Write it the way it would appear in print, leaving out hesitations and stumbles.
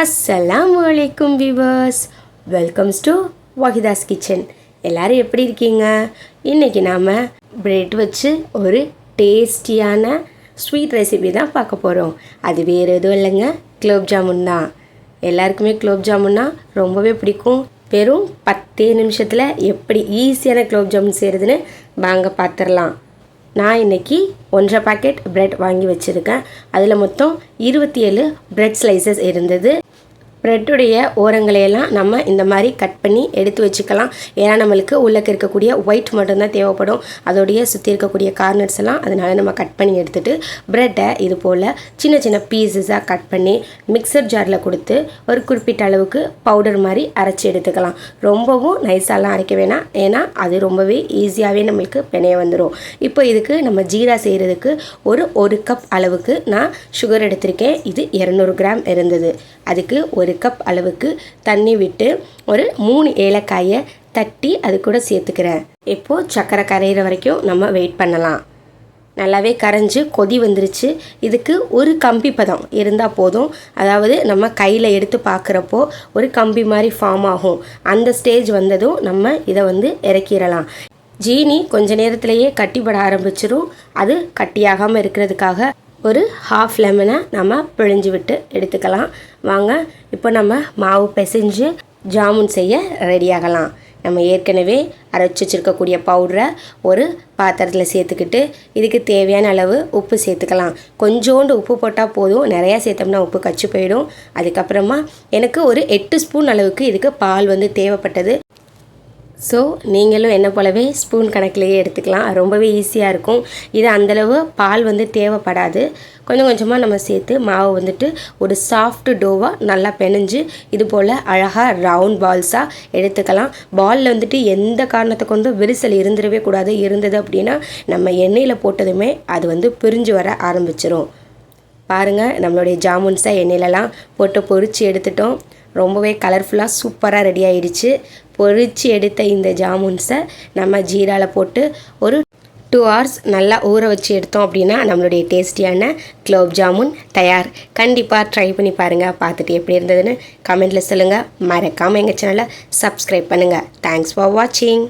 அஸ்ஸலாமு அலைக்கும் viewers, welcomes to வாஹிதாஸ் kitchen. எல்லோரும் எப்படி இருக்கீங்க? இன்றைக்கி நாம் பிரெட் வச்சு ஒரு டேஸ்டியான ஸ்வீட் ரெசிபி தான் பார்க்க போகிறோம். அது வேறு எதுவும் இல்லைங்க, குலோப் ஜாமுன் தான். எல்லாருக்குமே குலோப் ஜாமுன்னா ரொம்பவே பிடிக்கும். வெறும் 10 நிமிஷத்தில் எப்படி ஈஸியான குலோப் ஜாமுன் செய்கிறதுன்னு வாங்க பார்த்துடலாம். நான் இன்றைக்கி 1.5 பாக்கெட் ப்ரெட் வாங்கி வச்சுருக்கேன். அதில் மொத்தம் 27 ப்ரெட் ஸ்லைசஸ் இருந்தது. ப்ரெட்டுடைய ஓரங்களையெல்லாம் நம்ம இந்த மாதிரி கட் பண்ணி எடுத்து வச்சுக்கலாம். ஏன்னா நம்மளுக்கு உள்ளே இருக்கக்கூடிய ஒயிட் மட்டும்தான் தேவைப்படும், அதோடைய சுற்றி இருக்கக்கூடிய கார்னர்ஸ் எல்லாம். அதனால் நம்ம கட் பண்ணி எடுத்துகிட்டு ப்ரெட்டை இது போல் சின்ன சின்ன பீசஸாக கட் பண்ணி மிக்சர் ஜாரில் கொடுத்து ஒரு குறிப்பிட்ட அளவுக்கு பவுடர் மாதிரி அரைச்சி எடுத்துக்கலாம். ரொம்பவும் நைஸாலாம் அரைக்க வேணாம், ஏன்னா அது ரொம்பவே ஈஸியாகவே நம்மளுக்கு பிணைய வந்துடும். இப்போ இதுக்கு நம்ம ஜீரா செய்கிறதுக்கு ஒரு கப் அளவுக்கு நான் சுகர் எடுத்திருக்கேன். இது 200 கிராம் இருந்தது. அதுக்கு 1 கப் அளவுக்கு தண்ணி விட்டு ஒரு 3 ஏலக்காயை தட்டி அது கூட சேர்த்துக்கிறேன். இப்போது சர்க்கரை கரையிற வரைக்கும் நம்ம வெயிட் பண்ணலாம். நல்லாவே கரைஞ்சி கொதி வந்துருச்சு. இதுக்கு ஒரு கம்பி பதம் இருந்தால் போதும். அதாவது நம்ம கையில் எடுத்து பார்க்குறப்போ ஒரு கம்பி மாதிரி ஃபார்ம் ஆகும். அந்த ஸ்டேஜ் வந்ததும் நம்ம இதை இறக்கிடலாம். ஜீனி கொஞ்ச நேரத்திலேயே கட்டிப்பட ஆரம்பிச்சிடும். அது கட்டியாகாமல் இருக்கிறதுக்காக ஒரு ஹாஃப் லெமனை நம்ம பிழிஞ்சு விட்டு எடுத்துக்கலாம். வாங்க இப்போ நம்ம மாவு பிசைஞ்சு ஜாமுன் செய்ய ரெடியாகலாம். நம்ம ஏற்கனவே அரைச்சி வச்சுருக்கக்கூடிய பவுடரை ஒரு பாத்திரத்தில் சேர்த்துக்கிட்டு இதுக்கு தேவையான அளவு உப்பு சேர்த்துக்கலாம். கொஞ்சோண்டு உப்பு போட்டால் போதும், நிறையா சேர்த்தோம்னா உப்பு கச்சி போயிடும். அதுக்கப்புறமா எனக்கு ஒரு 8 ஸ்பூன் அளவுக்கு இதுக்கு பால் தேவைப்பட்டது. ஸோ நீங்களும் என்ன போலவே ஸ்பூன் கணக்கிலேயே எடுத்துக்கலாம். ரொம்பவே ஈஸியாக இருக்கும். இது அந்தளவு பால் தேவைப்படாது. கொஞ்சம் கொஞ்சமாக நம்ம சேர்த்து மாவு ஒரு சாஃப்ட் டோவாக நல்லா பிணைஞ்சு இது போல் அழகாக ரவுண்ட் பால்ஸாக எடுத்துக்கலாம். பாலில் எந்த காரணத்தை கொண்டு விரிசல் இருந்துடவே கூடாது. இருந்தது அப்படின்னா நம்ம எண்ணெயில் போட்டதுமே அது பிரிஞ்சு வர ஆரம்பிச்சிடும். பாருங்கள், நம்மளுடைய ஜாமுன்ஸை எண்ணெயிலலாம் போட்டு பொரித்து எடுத்துட்டோம். ரொம்பவே கலர்ஃபுல்லாக சூப்பராக ரெடி ஆகிடுச்சு. பொரித்து எடுத்த இந்த ஜாமுன்ஸை நம்ம ஜீராவில் போட்டு ஒரு 2 hours நல்லா ஊற வச்சு எடுத்தோம் அப்படின்னா நம்மளுடைய டேஸ்டியான குலோப் ஜாமுன் தயார். கண்டிப்பாக ட்ரை பண்ணி பாருங்கள். பார்த்துட்டு எப்படி இருந்ததுன்னு கமெண்ட்டில் சொல்லுங்கள். மறக்காமல் எங்கள் சேனலை சப்ஸ்கிரைப் பண்ணுங்கள். தேங்க்ஸ் ஃபார் வாட்சிங்.